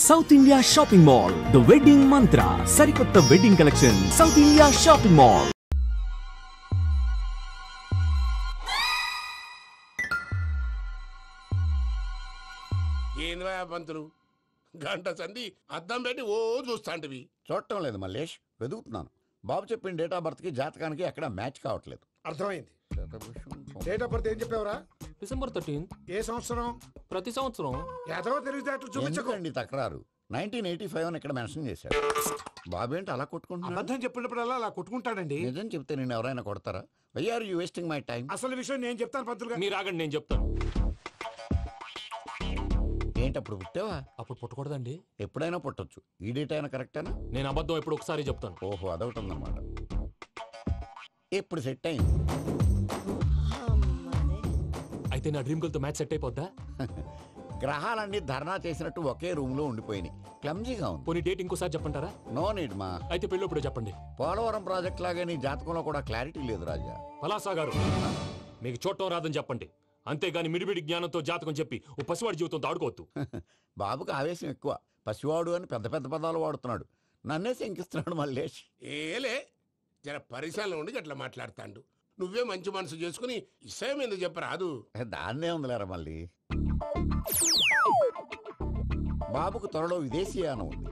South India shopping mall the wedding మంత్ర సరికొత్త wedding collection south India shopping mall. ఏంద్రా పంతులు గంట సంధి అద్దం పెట్టి ఓ చూస్తాంటివి. చూడటం లేదు మల్లేష్, వెతుకుతున్నాను. బాబు చెప్పిన డేట్ ఆఫ్ బర్త్ కి జాతకానికి ఎక్కడ మ్యాచ్ కావట్లేదు. అర్థమైంది. డేట్ ఆఫ్ బర్త్ ఏం చెప్పావురా? December 13th. ఏ సంవత్సరం? ప్రతి సంవత్సరం. యాదవ తెలివితేటలు చూపించకండి. ఎందుకండి తక్రారు? 1985 అని ఇక్కడ మెన్షన్ చేశారు. బాబు ఏంటి అలా కొట్టుకుంటున్నాడు? అబద్ధం చెప్పినప్పుడల్లా అలా కొట్టుకుంటాడండి. నిజం చెప్తే నేను ఎవరైనా కొడతారా? Why are you wasting my time? అసలు విషయం నేను చెప్తాను పంతులు గారు. మీరు ఆగండి, నేను చెప్తాను. ఏంటి అప్పుడు పుట్టావా? అప్పుడు పుట్టకూడదండి. ఎప్పుడైనా పుట్టొచ్చు. ఈ డేట్ అయినా కరెక్టేనా? నేను అబద్ధం ఎప్పుడు ఒకసారి చెప్తాను. ఓహో, అదొకటి ఉందన్నమాట. ఎప్పుడు సెట్ అయింది? అయితే నా డ్రీమ్ గర్ల్ తో మ్యాచ్ సెట్ అయిపోద్దా? గ్రహాలన్నీ ధర్నా చేసినట్టు ఒకే రూమ్ లో ఉండిపోయినాయి. క్లమ్జీగా ఉంది. పోనీ డేట్ ఇంకోసారి చెప్పంటారా? నో నీడ్ మా. అయితే పెళ్ళప్పుడు చెప్పండి. పోలవరం ప్రాజెక్ట్ లాగే నీ జాతకంలో కూడా క్లారిటీ లేదు రాజా. పలాసా గారు, మీకు చూడటం రాదని చెప్పండి. అంతేగాని మిడిమిడి జ్ఞానంతో జాతకం చెప్పి ఓ పసివాడి జీవితంతో ఆడుకోవద్దు. బాబుకి ఆవేశం ఎక్కువ. పసివాడు అని పెద్ద పెద్ద పదాలు వాడుతున్నాడు. నన్నే శంకిస్తున్నాడు మల్లేష్. ఏలే జర పరిశ్రమలో ఉండి అట్లా మాట్లాడతాండు. నువ్వే మంచి మనసు చేసుకుని ఇష్టం ఎందుకు చెప్పరాదు? దాన్నే ఉందిలేరా మళ్ళీ. బాబుకు త్వరలో విదేశీయానం ఉంది.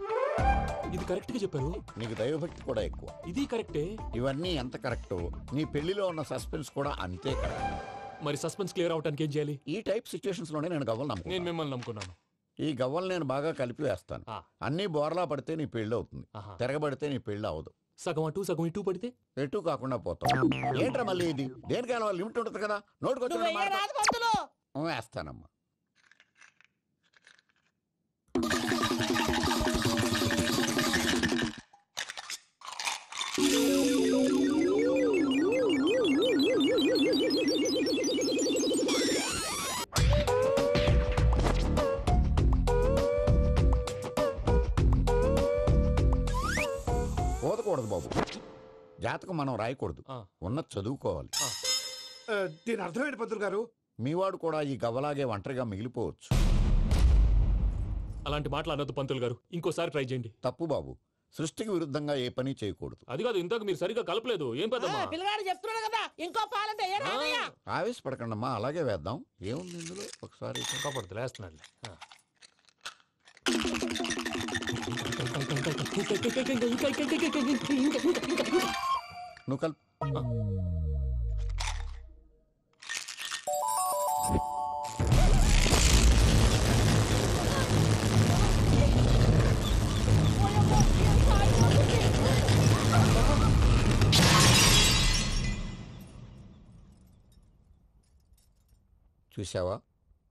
ఇది కరెక్ట్ గా చెప్పారు. నీకు దైవభక్తి కూడా ఎక్కువ. ఇది కరెక్టే. ఇవన్నీ ఎంత కరెక్టో నీ పెళ్లిలో ఉన్న సస్పెన్స్ కూడా అంతే కరెక్ట్. మరి సస్పెన్స్ క్లియర్ అవడానికి ఏం చేయాలి? ఈ టైప్ సిచ్యువేషన్స్ లోనే నేను గవ్వలు నేను నమ్ముకున్నాను. మిమ్మల్ని నమ్ముకున్నాను. ఈ గవ్వలు నేను బాగా కలిపి వేస్తాను. అన్ని బోర్లా పడితే నీ పెళ్లి అవుతుంది. తిరగబడితే నీ పెళ్లి అవదు. సగం అటు సగం ఇటు పడితే ఎటు కాకుండా పోతాం. ఏంట్రా మళ్ళీ ఇది? దేనికైనా లిమిట్ ఉంటుంది కదా. నోటుకొచ్చి వేస్తానమ్మా. పోదకూడదు బాబు. జాతకం మనం రాయకూడదు, ఉన్నది చదువుకోవాలి. దీని అర్థమైంది పంతులు గారు. మీవాడు కూడా ఈ గవ్వలాగే ఒంటరిగా మిగిలిపోవచ్చు. అలాంటి మాటలు అనొద్దు పంతులు గారు. ఇంకోసారి ట్రై చేయండి. తప్పు బాబు. సృష్టికి విరుద్ధంగా ఏ పని చేయకూడదు. అది కాదు, ఇంతకు మీరు సరిగా కలపలేదు. ఏం పెద్దమ్మా? పిల్లగాడు చెప్తున్నాడు కదా, ఇంకో పాలంటే ఆవేశపడకండమ్మా, అలాగే వేద్దాం. ఏముంది ఇందులో? ఒకసారి కాపాడుతు లేస్తున్నాడు. నువ్వు కల్. చూసావా,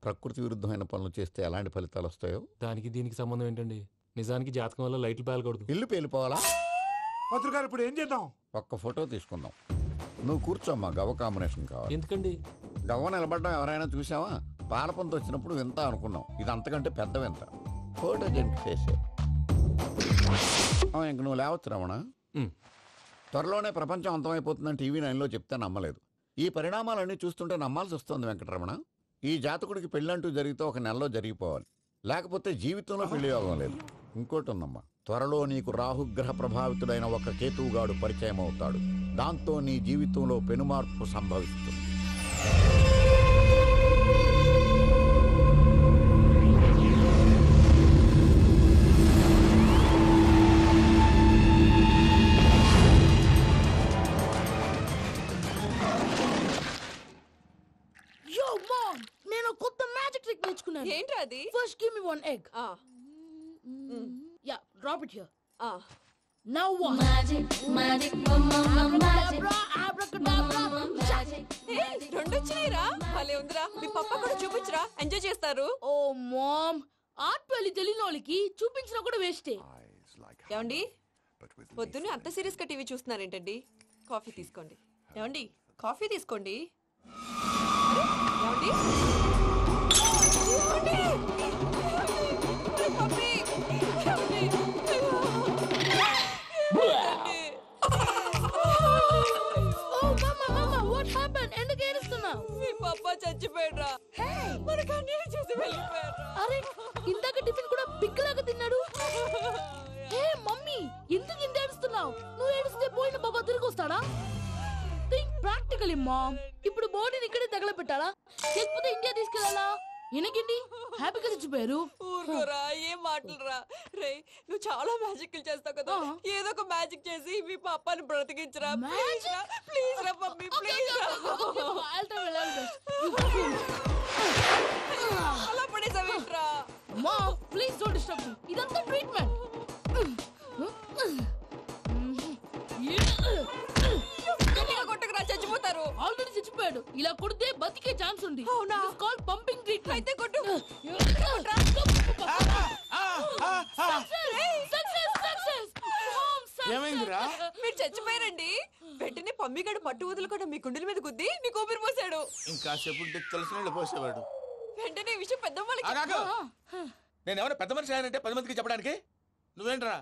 ప్రకృతి విరుద్ధమైన పనులు చేస్తే ఎలాంటి ఫలితాలు వస్తాయో. దానికి దీనికి సంబంధం ఏంటండి? నిజానికి జాతకం వల్ల లైట్లు పేలకూడదు. ఇల్లు పేలిపోవాలా? పంతులు గారు ఇప్పుడు ఏం చేద్దాం? ఒక్క ఫోటో తీసుకుందాం. నువ్వు కూర్చోమ్మా. గవ్వ కాంబినేషన్ కావాలి. ఎందుకండి? గవ్వ నిలబడ్డం ఎవరైనా చూసావా? పాలపంత వచ్చినప్పుడు వింత అనుకున్నాం. ఇది అంతకంటే పెద్ద వింత. ఫోటో జంప్ చేసే ఇంక నువ్వు లేవచ్చు రమణ. త్వరలోనే ప్రపంచం అంతమైపోతుందని టీవీ 9లో చెప్తే నమ్మలేదు. ఈ పరిణామాలన్నీ చూస్తుంటే నమ్మాల్సి వస్తుంది వెంకటరమణ. ఈ జాతకుడికి పెళ్ళంటూ జరిగితే ఒక నెలలో జరిగిపోవాలి, లేకపోతే జీవితంలో పెళ్లి యోగం లేదు. ఇంకోటి ఉందమ్మా, త్వరలో నీకు రాహుగ్రహ ప్రభావితుడైన ఒక కేతువుగాడు పరిచయం అవుతాడు. దాంతో నీ జీవితంలో పెనుమార్పు సంభవిస్తుంది. ఏంటి అది? First give me one egg. Yeah, drop it here. Now what? Magic, abracadabra, abracadabra. రెండు వచ్చినాయిరా. భలే ఉందిరా. మీ పప్ప కూడా చూపించరా, ఎంజాయ్ చేస్తారు. ఓ మామ్, ఆర్ట్ పెళ్లి తెలియని వాళ్ళకి చూపించినా కూడా వేస్టే. ఏమండి, పొద్దున్నే అంత సీరియస్ గా టీవీ చూస్తున్నారేంటండి? కాఫీ తీసుకోండి. ఏమండి, కాఫీ తీసుకోండి. ఏమండి, ఎందుకు ఏడుస్తున్నావు? మీ పప్ప చచ్చిపోయాడ్రా. మనకు అన్యాయం చేసి వెళ్ళిపోయాడ్రా. అరే, ఇందాక టిఫిన్ కూడా పిక్కలాగా తిన్నా. ఏమన్నాడు? హే మమ్మీ, ఎందుకు ఇంత ఏడుస్తున్నావు? నువ్వు ఏడిస్తే పోయిన బాబా తిరిగి వస్తాడా? Think practically mom. ఇప్పుడు బాడీని ఇక్కడే తగలబెట్టాలా, లేకపోతే ఇండియా తీసుకెళ్ళాలా? ఎనకండి హ్యాపీగా చచ్చిపోయారు. ఊరుకోరా, ఏం మాటలురా. రే, నువ్వు చాలా మ్యాజిక్ చేస్తావు కదా, ఏదో ఒక మ్యాజిక్ చేసి మీ పాపాని బ్రతికించరా. ప్లీజ్ రా మమ్మీ, ప్లీజ్ రా. అలా పడేసావేంట్రా? Mom please don't disturb me. ఇదంతా ట్రీట్మెంట్. కొట్టకురా, చచ్చిపోతారు. ఆల్రెడీ చచ్చిపోయాడు. ఇలా కొడితే బతికే ఛాన్స్ ఉంది. అవునా? It is called pumping treatment. అయితే కొట్టు. ఏమైందిరా? మీరు చచ్చిపోయారండి. వెంటనే పమ్మిగాడు పట్టు వదులుకుండా మీ గుండెల మీద గుద్ది నీకు ఊపిరి పోసాడు. ఇంకా చెప్పుంటే తెలిసిన పోసేవాడు. వెంటనే ఈ విషయం పెద్దవాళ్ళకి నేను ఎవరైనా పెద్ద మనిషి ఆయనంటే 10 మందికి చెప్పడానికి. నువ్వేంట్రా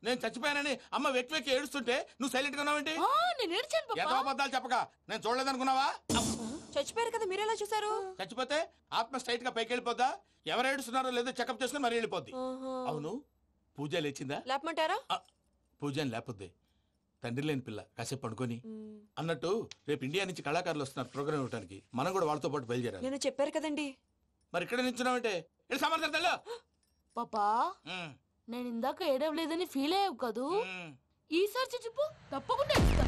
నేను చచ్చిపోయానని అమ్మ వెక్కి వెక్కి ఏడుస్తుంటే నువ్వు సైలెంట్ గా ఉన్నావేంటి? నేను ఏడ్చాను ఎంతో పాపా. అబద్ధాలు చెప్పక నేను చూడలేదనుకున్నావా? చచ్చిపోయారు కదా, మీరెలా చూసారు? చచ్చిపోతే ఆత్మ స్ట్రైట్ గా పైకి వెళ్ళిపోద్దా? ఎవరు ఏడుస్తున్నారో లేదో చెకప్ చేసుకుని మరీ వెళ్ళిపోద్ది. అవును, పూజ లేచిందా? లేపమంటారా? పూజ అని లేకపోద్ది. తండ్రి లేని పిల్ల కాసేపు పడుకొని. అన్నట్టు రేపు ఇండియా నుంచి కళాకారులు వస్తున్నారు ప్రోగ్రామ్ ఇవ్వడానికి. మనం కూడా వాళ్ళతో పాటు బయలుదేరాలి. నేను చెప్పారు కదండి. మరి ఇక్కడ నించున్నావంటే సమర్థతల్లో పాపా, నేను ఇందాక ఏడవలేదని ఫీల్ అయ్యావు కదూ? ఈసారి చచ్చిపో, తప్పకుండా ఏడుస్తా.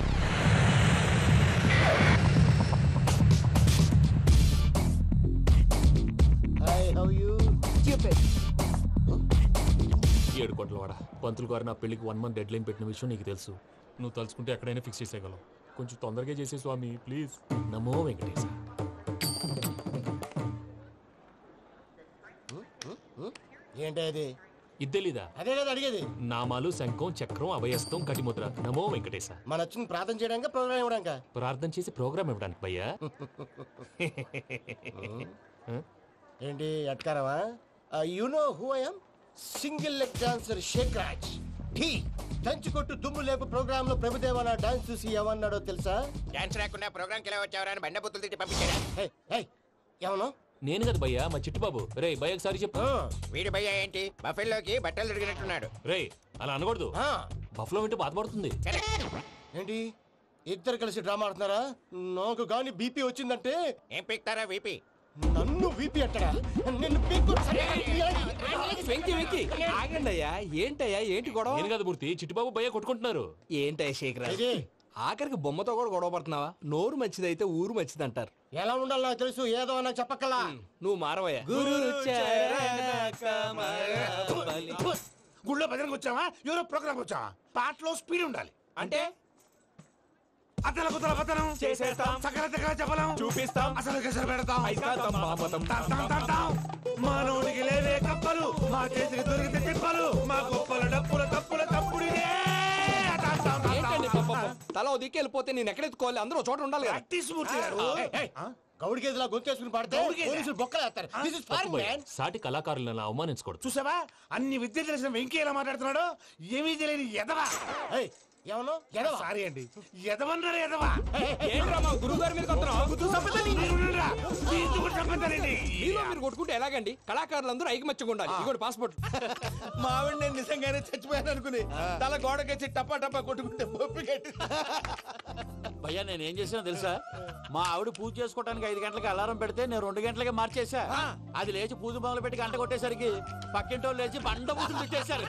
ఏడు కోట్ల వాడ పంతులు గారు నా పెళ్లికి 1 month డెడ్ లైన్ పెట్టిన విషయం నీకు తెలుసు. నువ్వు తలుచుకుంటే ఎక్కడైనా ఫిక్స్ చేసేయగలవు. కొంచెం తొందరగా చేసే స్వామి ప్లీజ్. నమో వెంకటేశ. ఏంటది? ఇది తెలీదా? అదే కదా అడిగేది. నామాలు, శంఖం, చక్రం, అభయస్తం, కటిముద్ర. నమో వెంకటేశ. మన వచ్చిన ప్రార్థన చేయడానికి, ప్రోగ్రామ్ ఇవ్వడానికి. ప్రార్థన చేసి ప్రోగ్రామ్ ఇవ్వడానికి భయ్యా. ఏంటి ఎట్కారవా? You know who I am? Single leg dancer Shaik Raj. టీ దంచుకొట్టు దుమ్ము లేపు ప్రోగ్రామ్ లో ప్రభుదేవ నా డాన్స్ చూసి ఏమన్నాడో తెలుసా? డాన్స్ రాకుండా ప్రోగ్రామ్ కి ఎలా వచ్చావరా అని బండ బుద్ధులు తిట్టి పంపించారా? ఏమను? నేను కదా భయ్యా, మా చిట్టుబాబు. రే భయ్య ఒకసారి చెప్పు. వీడి భయ్య ఏంటి బఫెల్లోకి బట్టలు తిరిగినట్టున్నాడు. రే అలా అనకూడదు. బఫ్లో వింటే బాధపడుతుంది. ఏంటి ఇద్దరు కలిసి డ్రామా ఆడుతున్నారా? నాకు గాని బీపీ వచ్చిందంటే ఏం పీక్తారా వీపీ? నన్ను బీపీ అట్టడా? నిన్ను పీక్కు. వెంకీ వెంకీ ఆగండి అయ్యా. ఏంటయ్యా, ఏంటి గొడవ? నేను కదా మూర్తి, చిట్టుబాబు భయ్య కొట్టుకుంటున్నారు. ఏంటయ్యా శేఖర్, ఆఖరికి బొమ్మతో కూడా గొడవ పడుతున్నావా? నోరు మంచిదైతే ఊరు మంచిది అంటారు. ఎలా ఉండాలి నాకు తెలుసు, ఏదో నాకు చెప్పక్కలా. నువ్వు మారవయ్యా. గుళ్ళో భజనకు వచ్చావా, ఎవరో ప్రోగ్రామ్ వచ్చావా? పాటలో స్పీడ్ ఉండాలి. అంటే అతల కుతల పతనం చేసేస్తాం, సకల దగ్గర చెప్పలేం, చూపిస్తాం, అసలు గసలు పెడతాం, అయితాం, బాపతం. మానవుడికి లేవే కప్పలు, మా చేతికి దొరికితే తిప్పలు, మా గొప్పల డప్పుల తప్పుల తప్పుడిదే. ఏంటండి పాపం? తల ఓ దిక్కు వెళ్ళిపోతే నేను ఎక్కడెత్తుకోవాలి? అందరూ ఒక చోట ఉండాలి కదా. మూర్తి గారు, గౌడి గేదెలా గొంతేసుకుని పాడితే పోలీసులు బొక్కలేస్తారు. This is fine, man. సాటి కళాకారులను అవమానించకూడదు. చూసావా అన్ని విద్య తెలిసిన వెంకీ ఎలా మాట్లాడుతున్నాడు? ఏమీ తెలియని ఎదవా. ఏమను? సారీ అండి, ఎదవన్నారు ఎదవా. ఏంట్రా మా గురువు గారి మీద మీరు కొట్టుకుంటే ఎలాగండి? కళాకారులందరూ ఐకమత్యంగా ఉండాలి. ఇగోటి పాస్పోర్ట్. మావిడ నేను నిజంగానే చచ్చిపోయాను అనుకుని తల గోడకొచ్చి టపా టపా కొట్టుకుంటే బొప్పి కట్టి. భయ్యా నేనేం చేసినా తెలుసా? మా ఆవిడ పూజ చేసుకోవడానికి 5 గంటలకి అలారం పెడితే నేను 2 గంటలకి మార్చేసా. అది లేచి పూజ మొదలు పెట్టి గంట కొట్టేసరికి పక్కింటోళ్ళు లేచి బండ పూజలు పెట్టేశారు.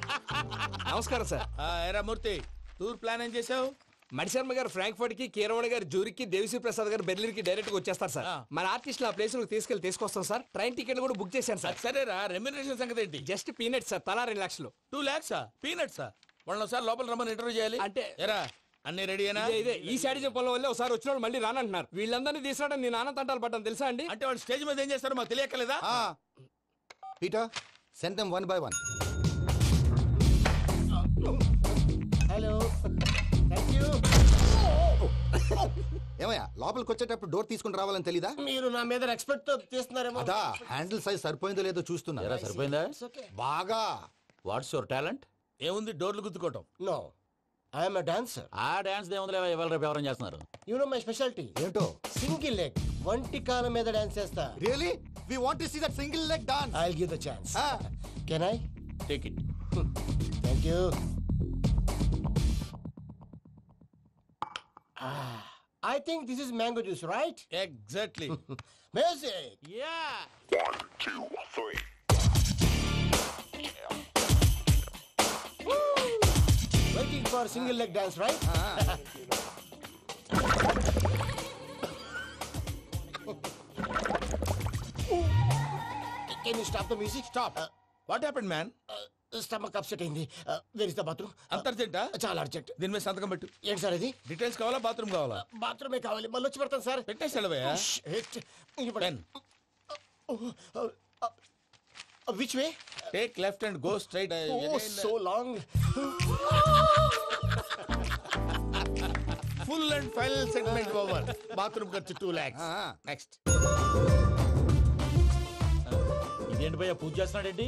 నమస్కారం సార్. ఎరా మూర్తి, టూర్ ప్లాన్ ఏం చేసావు? మణిశర్మ గారు ఫ్రాంక్ఫర్ట్ కి, కీరవాణి గారు జూరిక్ కి, దేవిశ్రీ ప్రసాద్ గారు బెర్లిన్ కి డైరెక్ట్ గా వచ్చేస్తారు సార్. మన ఆర్టిస్ట్ ఆ ప్లేస్ తీసుకొస్తాం సార్. ట్రైన్ టికెట్ కూడా బుక్ చేశాను సార్. సరేరా, రెమ్యూనరేషన్ సంగతి ఏంటి? జస్ట్ పీనట్ సార్, తలా 2 లక్షలు. 2 lakhs పీనట్సా? వాళ్ళని ఒకసారి లోపల రమ్మని ఇంటర్వ్యూ చేయాలి. అంటే ఎరా అన్ని రెడీనా? ఇదే ఈ శాడిజం పనుల వల్లే ఒకసారి వచ్చిన వాళ్ళు మళ్ళీ రానంటున్నారు. వీళ్ళందరినీ తీసుకురావడం నేను నాన్న తంటాలు పడ్డాను తెలుసా అండి. అంటే వాళ్ళు స్టేజ్ మీద ఏం చేస్తారో మాకు తెలియక్కలేదా? Peter, send them one by one. Hello, thank you. ఏమయ్యా లోపలికి వచ్చేటప్పుడు డోర్ తీసుకుని రావాలని తెలీదా? మీరు నా మీద ఎక్స్పెక్ట్ తో తీస్తున్నారేమో. అదా హ్యాండిల్ సైజ్ సరిపోయిందో లేదో చూస్తున్నా. సరిపోయిందా? బాగా. What's your talent? ఏముంది, డోర్లు గుద్దుకోవటం. No, I'm a dancer. ఆ డాన్స్ దేవుందిలే, ఇవాళ రేపు ఎవరైనా చేస్తున్నారు. యు నో మై స్పెషాలిటీ ఏంటో? సింగిల్ లెగ్, వంటి కాలం మీద డాన్స్ చేస్తా. Really? We want to see that single leg dance. I will give the chance. Can I take it. Thank you. I think this is mango juice, right? Exactly. Music. Yeah. 1, 2, 3. Waiting for single leg dance, right? Can you stop the music? Stop. What happened man? Stomach upset అయింది. Where is the bathroom? అంత అర్జెంటా? చాలా urgent. దీని మీద సంతకం పెట్టు. ఏంటి sir ఇది? డీటెయిల్స్ కావాలా బాత్రూమ్ కావాలా? బాత్రూమే కావాలి. మళ్ళీ వచ్చి పెడతాను సార్. పెట్టేసి వెళ్ళవయ్యా. Which way? Take left and go straight. Oh, so long. Full and final segment over. Bathroom ఖర్చు 2 lakhs. నెక్స్ట్. ఇదేంటి భయ్యా పూజ చేస్తున్నాడేంటి?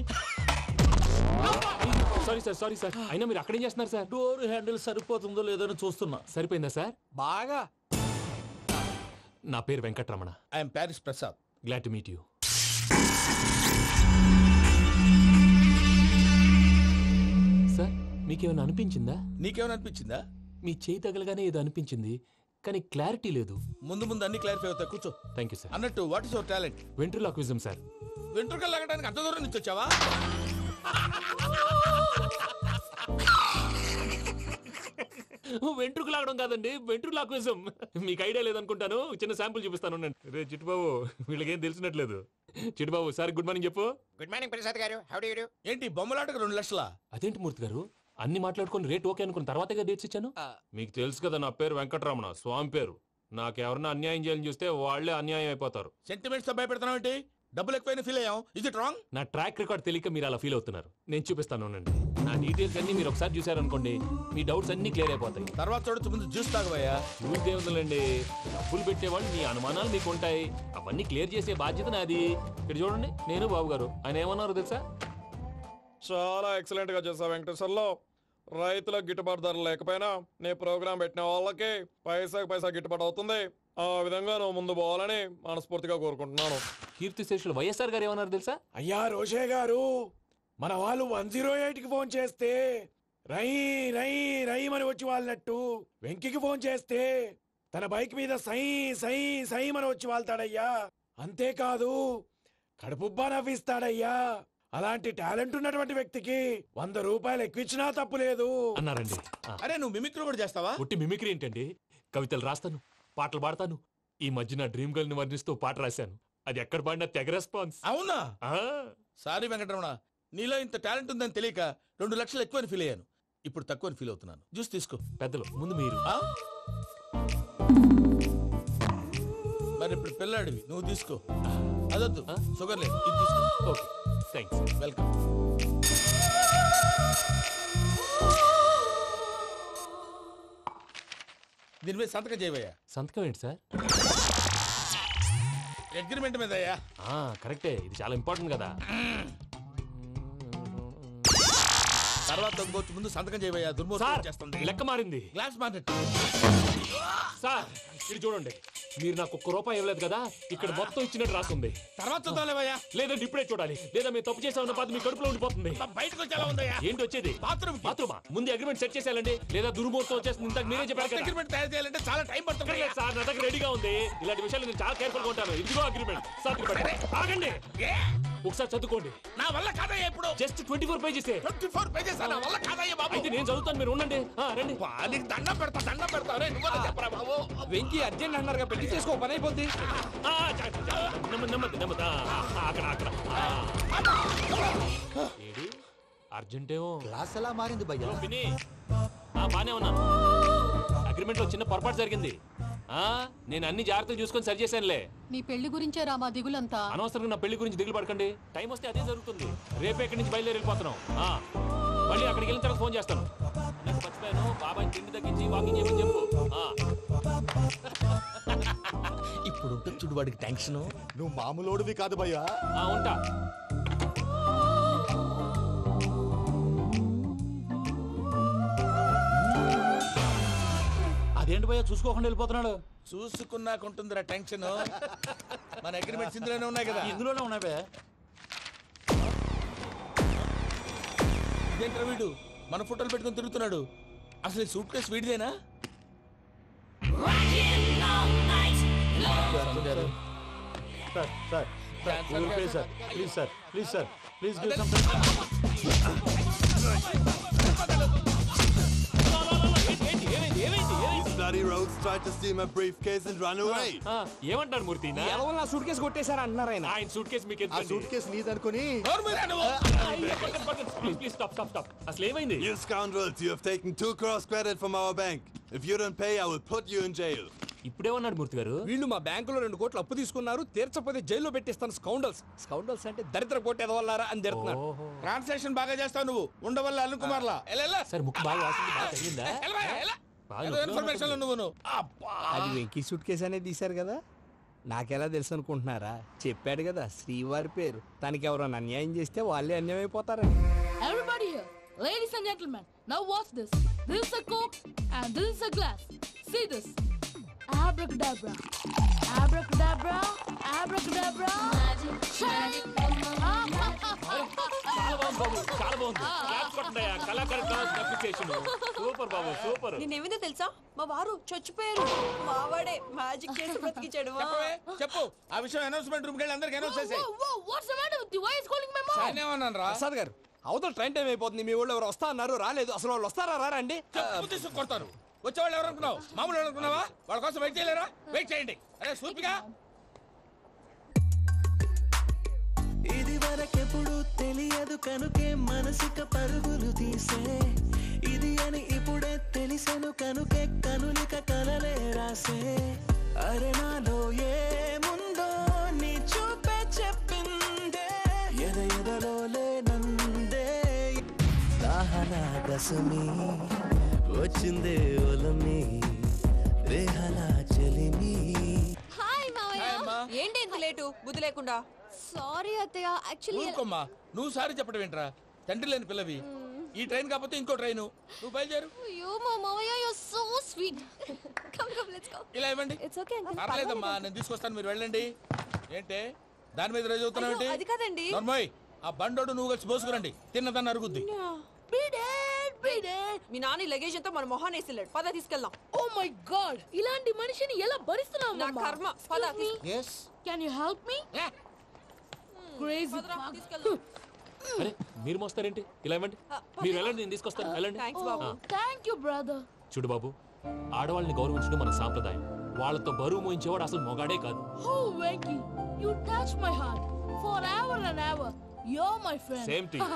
సారీ సార్ అయినా మీరు అక్కడేం చేస్తున్నారు సార్? డోర్ హ్యాండిల్ సరిపోతుందో లేదో అని చూస్తున్నా. సరిపోయిందా సార్? బాగా. నా పేరు Venkatramana. I'm Paris Prasad. Glad to meet you. Sir మీకేమైనా అనిపించిందా? నీకేమైనా అనిపించిందా? మీ చేయి తగలగానే ఏదో అనిపించింది కానీ క్లారిటీ లేదు. ముందు అన్ని క్లారిఫై అవుతాయి. కూర్చో. Thank you sir. అన్నట్టు what is your talent? Ventriloquism sir. వెంట్రుకలు లాగడానికి అంత దూరం నుంచి వచ్చావా? వెంట్రుకు లాగడం కాదండి, వెంట్రులాక్విజం. మీకు ఐడియా లేదనుకుంటాను. చిన్న శాంపుల్ చూపిస్తాను. రే చిట్టుబాబు, వీళ్ళకేం తెలిసినట్లేదు. చిట్టుబాబు సార్ గుడ్ మార్నింగ్ చెప్పు. Good morning Prasad garu. How do you do? ఏంటి బొమ్మలాటకు 2 లక్షలా? అదేంటి మూర్తి గారు, అన్ని మాట్లాడుకుని రేట్ ఓకే అనుకున్న తర్వాతగా డేట్స్ ఇచ్చాను. మీకు తెలుసు కదా నా పేరు వెంకటరమణ, స్వామి పేరు. నాకెవరన్నా అన్యాయం చేయాలని చూస్తే వాళ్లే అన్యాయం అయిపోతారు. సెంటిమెంట్స్ తో భయపెడతావు ఏంటి? డబ్బులు ఎక్కువైనా ఫీల్ అయ్యాం. Is it wrong? నా ట్రాక్ రికార్డ్ తెలియక మీరు అలా ఫీల్ అవుతున్నారు. నేను చూపిస్తాను. నా డీటెయిల్స్ అన్ని మీరు ఒకసారి చూసారనుకోండి, మీ డౌట్స్ అన్ని క్లియర్ అయిపోతాయి. తర్వాత చూడొచ్చు, ముందు జ్యూస్ తాగవయ్యా. చూస్తే ఉందండి, డబ్బులు పెట్టేవాళ్ళు మీ అనుమానాలు మీకు ఉంటాయి. అవన్నీ క్లియర్ చేసే బాధ్యత నాది. ఇక్కడ చూడండి, నేను బాబు గారు. ఆయన ఏమన్నారు తెలుసా? చాలా ఎక్సలెంట్ గా చేసా వెంకటేశ్వర్లో. రైతులకు గిట్టుబాటు ధర లేకపోయినా నీ ప్రోగ్రాం పెట్టిన వాళ్ళకి పైసాకి పైసా గిట్టుబాటు అవుతుంది. ఆ విధంగా నువ్వు ముందు పోవాలని మనస్ఫూర్తిగా కోరుకుంటున్నాను. కీర్తి శేషులు వైఎస్ఆర్ గారు ఏమన్నారు తెలుసా? అయ్యా రోషే గారు, మన వాళ్ళు 108కి ఫోన్ చేస్తే రై రై రై అని వచ్చి వాళ్ళనట్టు వెంకికి ఫోన్ చేస్తే తన బైక్ మీద సై సై సై అని వచ్చి వాళ్తాడయ్యా. అంతేకాదు కడుపుబ్బా నవ్విస్తాడయ్యా. అలాంటి టాలెంట్ ఉన్నటువంటి వ్యక్తికి 100 రూపాయలు ఎక్కువిచ్చినా తప్పు లేదు అన్నారండి. అరే నువ్వు మిమిక్రీ కూడా చేస్తావా? పుట్టి మిమిక్రీ ఏంటండి? కవితలు రాస్తాను, పాటలు పాడతాను. ఈ మధ్య నా డ్రీమ్ గర్ల్ ని వర్ణిస్తూ పాట రాశాను. అది ఎక్కడ పాడినా తెగ రెస్పాన్స్. అవునా? సారీ వెంకటరమణ, నీలో ఇంత టాలెంట్ ఉందని తెలియక 2 లక్షలు ఎక్కువని ఫీల్ అయ్యాను. ఇప్పుడు తక్కువని ఫీల్ అవుతున్నాను. జ్యూస్ తీసుకో. పెద్దలు ముందు మీరు. మరి ఇప్పుడు పిల్లాడివి, నువ్వు తీసుకో. అదొద్దు, షుగర్ లేదు, ఇది తీసుకో. Okay thanks. వెల్కమ్. దీని మీద సంతకం చేయవయ్యా. సంతకం ఏంటి సార్? అగ్రిమెంట్ మీద అయ్యా. కరెక్టే, ఇది చాలా ఇంపార్టెంట్ కదా. తర్వాత ఇంకొచ్చి ముందు సంతకం చేయవయ్యా. దుర్మోహం చేస్తుంది. లెక్క మారింది. Glass market. సార్ ఇది చూడండి, మీరు నాకు 1 రూపాయి ఇవ్వలేదు కదా, ఇక్కడ మొత్తం ఇచ్చినట్టు రాస్తుంది. తర్వాత చూద్దాంలేవయ్యా. లేదంటే ఇప్పుడే చూడాలి, లేదా మేము తప్పు చేసామన్న బాధ మీ కడుపులో ఉండిపోతుంది. బయటకు వచ్చి ఎలా ఉందయ్యా? ఏంటి వచ్చేది? బాత్రూమా? ముందు అగ్రిమెంట్ సెట్ చేసేయాలండి, లేదా దుర్మూర్తం వచ్చేస్తుంది. ఇంతకు మీరే చెప్పారు కదా. అగ్రిమెంట్ తయారు చేయాలంటే చాలా టైం పడుతుంది సార్. నా దగ్గర రెడీగా ఉంది. ఇలాంటి విషయాలు నేను చాలా కేర్ఫుల్ గా ఉంటాను. ఇదిగో అగ్రిమెంట్. ఆగండి, ఒకసారి చదువుకోండి. నా వల్ల కాదయ్యా. ఇప్పుడు జస్ట్ 24 పేజెస్. 24 పేజెస్ నా వల్ల కాదయ్యా బాబు. అయితే నేను చదువుతాను, మీరు ఉండండి. రండి. నీకు దండం పెడతా. చెప్పరా బాబు. వెంకీ అర్జెంట్ అన్నారుగా, పెళ్లి చేసుకో, పని అయిపోద్ది. నెమ్మది. అక్కడ ఏడి అర్జెంటేమో. క్లాస్ ఎలా మారింది భయ్యా? బానే ఉన్నాను. అగ్రిమెంట్ లో చిన్న పొరపాటు జరిగింది. నేను అన్ని జాగ్రత్తలు చూసుకొని సరి చేశానులే. నీ పెళ్లి గురించే రా మా దిగులంతా. అనవసరంగా నా పెళ్లి గురించి దిగులు పడకండి. టైం వస్తే అదే జరుగుతుంది. రేపే ఇక్కడి నుంచి బయలుదేరి వెళ్ళిపోతున్నాం. మళ్ళీ అక్కడికి వెళ్ళిన తర్వాత ఫోన్ చేస్తాను. నాకు మర్చిపోయాను, బాబాయ్ తిండి తగ్గించి వాకింగ్ చేయమని చెప్పు. ఇప్పుడు ఉంటుంది చూడు వాడికి టెన్షన్. నువ్వు మామూలోడివి కాదు భయ్యా. ఉంటా. అదేంటి భయ్యా చూసుకోకుండా వెళ్ళిపోతున్నాడు? చూసుకున్నాకుంటుందిరా టెన్షన్. మన అగ్రిమెంట్స్ ఇందులోనే ఉన్నాయి కదా. ఇందులోనే ఉన్నాయి భయ్యా. ఇదేంట్రా వీడు మన ఫోటోలు పెట్టుకొని తిరుగుతున్నాడు. అసలు ఈ సూట్ కేసు వీడిదేనా? Bloody rogues tried to steal my briefcase and run away. ఏమంటారు మూర్తి? నా సూట్ కేసు కొట్టేశారు అంటున్నారు ఆయన. ఆయన సూట్ కేసు మీకు ఆ సూట్ కేసు నీదనుకుని ప్లీజ్ స్టాప్. అసలు ఏమైంది? You scoundrels, you have taken 2 crores credit from our bank. If you don't pay, I will put you in jail. ఇప్పుడేమన్నాడు మూర్తి గారు? వీళ్ళు మా బ్యాంకులో 2 కోట్లు అప్పు తీసుకున్నారు, తీర్చకపోతే జైల్లో పెట్టిస్తాను. స్కౌండల్స్ అంటే దరిద్ర కోట ఎదవల్లారా అని తిడుతున్నారు. ట్రాన్సాక్షన్ బాగా చేస్తావు నువ్వు, ఉండవల్ల అల్లు కుమార్లా. సార్ ముక్కు బాగా వాసింది, బాగా తగిలిందా? ఇన్ఫర్మేషన్ నువ్వు అది వెంకీ సూట్ కేసు అనేది తీశారు కదా, నాకెలా తెలుసు అనుకుంటున్నారా? చెప్పాడు కదా శ్రీవారి పేరు. తనకి ఎవరైనా అన్యాయం చేస్తే వాళ్ళే అన్యాయం అయిపోతారని. Everybody here, ladies and gentlemen, now watch this. This is a Coke and this is a glass. See this. Abracadabra. Abracadabra. Abracadabra. Magic. చాలా బాగుంది. సూపర్ బాబు, సూపర్. నేనేమిందో తెలుసా, మా వారు చచ్చిపోయారు. మావాడే మ్యాజిక్ చేసి బ్రతికించాడు. చెప్పు ఆ విషయం అనౌన్స్మెంట్ రూమ్ కి వెళ్ళి అందరికి అనౌన్స్ చేసేయ్. What's the matter with you? Why is calling my mom? నేనేమన్నాను రా? ప్రసాద్ గారు, అవతల ట్రైన్ టైం అయిపోతుంది. మీ వాళ్ళు ఎవరు వస్తా అన్నారు, రాలేదు. అసలు వాళ్ళు వస్తారా రారా అండి? కొడతారు. వచ్చేవాళ్ళు ఎవరు అనుకున్నావు? మామూలు అనుకున్నావా? వాళ్ళ కోసం వెయిట్ చేయలేరా? వెయిట్ చేయండి. అరే సూపిగా ఇది వరకెప్పుడు తెలియదు కనుకే మనసుక పరుగులు తీసే, ఇది అని ఇప్పుడే తెలిసెను కనుకే కనులిక కలలే రాసే. అరే నాలో ఏముందో నీ చూపే చెప్పిందే, ఎదలో లేనందే. దాహనా దశమి వచ్చిందే ఒలమి, రేహలా చెలిమి. హాయ్ మావయ్య. ఏంటి ఇంత లేటు? బుద్ధి లేకుండా. సారీ అత్తయ్య, యాక్చువల్లీ ఊరుకోమ్మా. నువ్వు సారీ చెప్పడం ఏంట్రా? తండ్రి లేని పిల్లవి. ఈ ట్రైన్ కాకపోతే ఇంకో ట్రైన్. నువ్వు బయలుదేరు. అయ్యో మా మావయ్య, you are so sweet. Come let's go. ఇలా ఇవ్వండి. It's okay uncle. పర్లేదమ్మా, నేను తీసుకొస్తాను, మీరు వెళ్ళండి. ఏంటే దాని మీద రోజు అవుతున్నావు ఏంటి? అది కాదండి. నర్మోయ్, ఆ బండోడు నువ్వు కలిసి పోసుకురండి. తిన్నదాన్ని అరుగుద్ది. మీ నాన్న లగేజ్ అంతా మన మొహాన్ని వేసిల్లాడు. పద తీసుకెళ్దాం. ఓ మై గాడ్, ఇలాంటి మనిషిని ఎలా భరిస్తున్నావు? నా కర్మ. పద. yes Can you help me? Crazy. అరే మీరు మోస్తారేంటి? ఇలా ఇవ్వండి. మీరు వెళ్ళండి, నేను తీసుకొస్తాను. వెళ్ళండి. Thank you brother. చూడు బాబు, ఆడవాళ్ళని గౌరవించడం మన సాంప్రదాయం. వాళ్ళతో బరువు మోయించేవాడు అసలు మొగాడే కాదు. Oh Venky, you touch my heart forever and ever. You're my friend. Same to you.